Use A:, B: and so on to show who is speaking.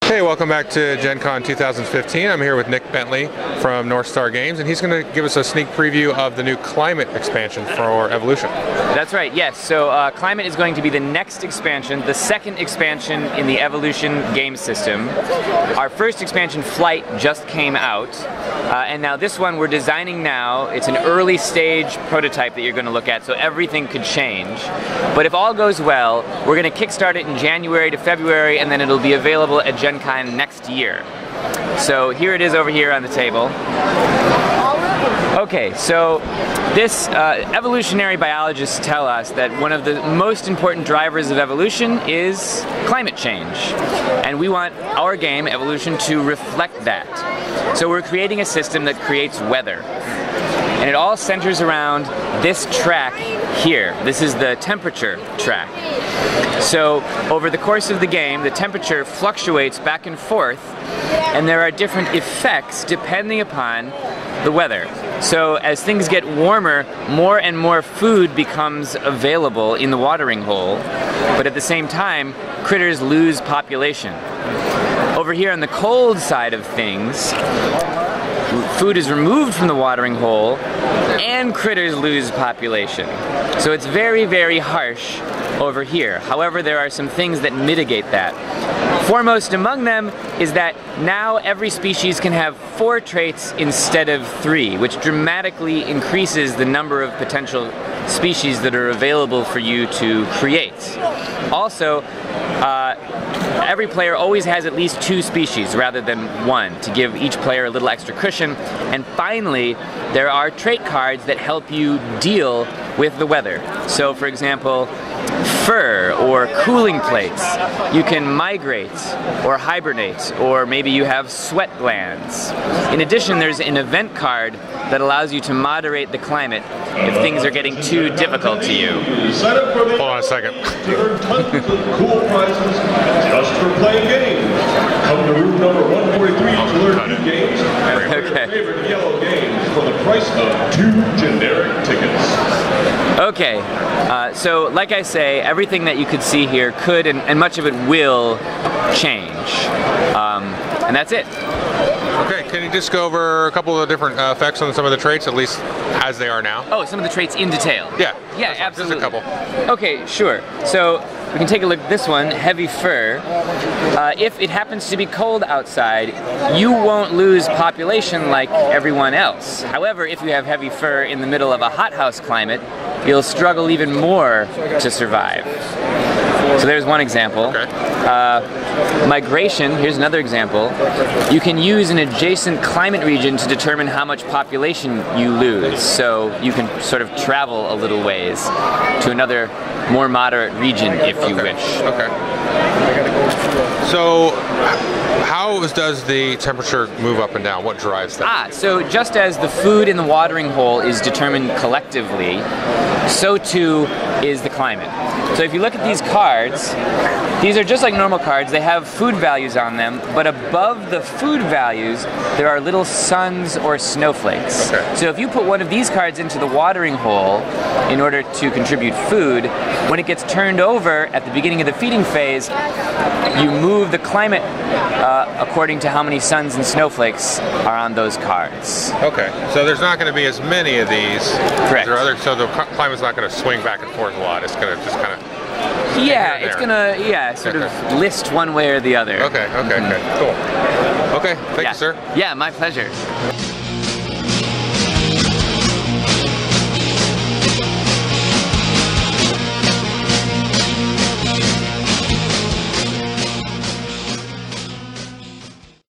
A: Hey, welcome back to Gen Con 2015. I'm here with Nick Bentley from North Star Games, and he's going to give us a sneak preview of the new Climate expansion for Evolution.
B: That's right, yes. So Climate is going to be the next expansion, the second expansion in the Evolution game system. Our first expansion, Flight, just came out, and now this one we're designing now. It's an early stage prototype that you're going to look at, so everything could change. But if all goes well, we're going to kickstart it in January to February, and then it'll be available at Gen Con next year. So here it is over here on the table. Okay, so this evolutionary biologists tell us that one of the most important drivers of evolution is climate change. And we want our game, Evolution, to reflect that. So we're creating a system that creates weather. And it all centers around this track here. This is the temperature track. So over the course of the game, the temperature fluctuates back and forth, and there are different effects depending upon the weather. So as things get warmer, more and more food becomes available in the watering hole, but at the same time, critters lose population. Over here on the cold side of things, food is removed from the watering hole and critters lose population. So it's very, very harsh over here. However, there are some things that mitigate that. Foremost among them is that now every species can have 4 traits instead of 3, which dramatically increases the number of potential species that are available for you to create. Also, every player always has at least 2 species rather than 1 to give each player a little extra cushion. And finally, there are trait cards that help you deal with the weather. So for example, fur or cooling plates. You can migrate or hibernate, or maybe you have sweat glands. In addition, there's an event card that allows you to moderate the climate if things are getting too difficult to you.
A: Hold on a second.
C: Earn tons of cool prizes just for playing games. Come to room number 143 to learn new games and play your favorite yellow games for the price of 2 generic tickets.
B: Okay, so like I say, everything that you could see here could and much of it will change. And that's it.
A: Okay, can you just go over a couple of different effects on some of the traits, at least as they are now?
B: Oh, some of the traits in detail?
A: Yeah.
B: Yeah, absolutely.
A: Just a couple.
B: Okay, sure. So we can take a look at this one, heavy fur. If it happens to be cold outside, you won't lose population like everyone else. However, if you have heavy fur in the middle of a hothouse climate, you'll struggle even more to survive. So there's one example.
A: Okay.
B: Migration, here's another example. You can use an adjacent climate region to determine how much population you lose. So you can sort of travel a little ways to another more moderate region if you wish.
A: Okay. So how does the temperature move up and down? What drives that?
B: So just as the food in the watering hole is determined collectively, so too is the climate. So if you look at these cards, these are just like normal cards. They have food values on them, but above the food values, there are little suns or snowflakes.
A: Okay.
B: So if you put one of these cards into the watering hole in order to contribute food, when it gets turned over at the beginning of the feeding phase, you move the climate according to how many suns and snowflakes are on those cards.
A: Okay, so there's not going to be as many of these.
B: Correct.
A: There are other, so the climate's not going to swing back and forth a lot. It's going to just kind of...
B: Yeah, it's gonna, sort of list one way or the other.
A: Okay, okay, okay, cool. Okay, thank you, sir.
B: Yeah, my pleasure.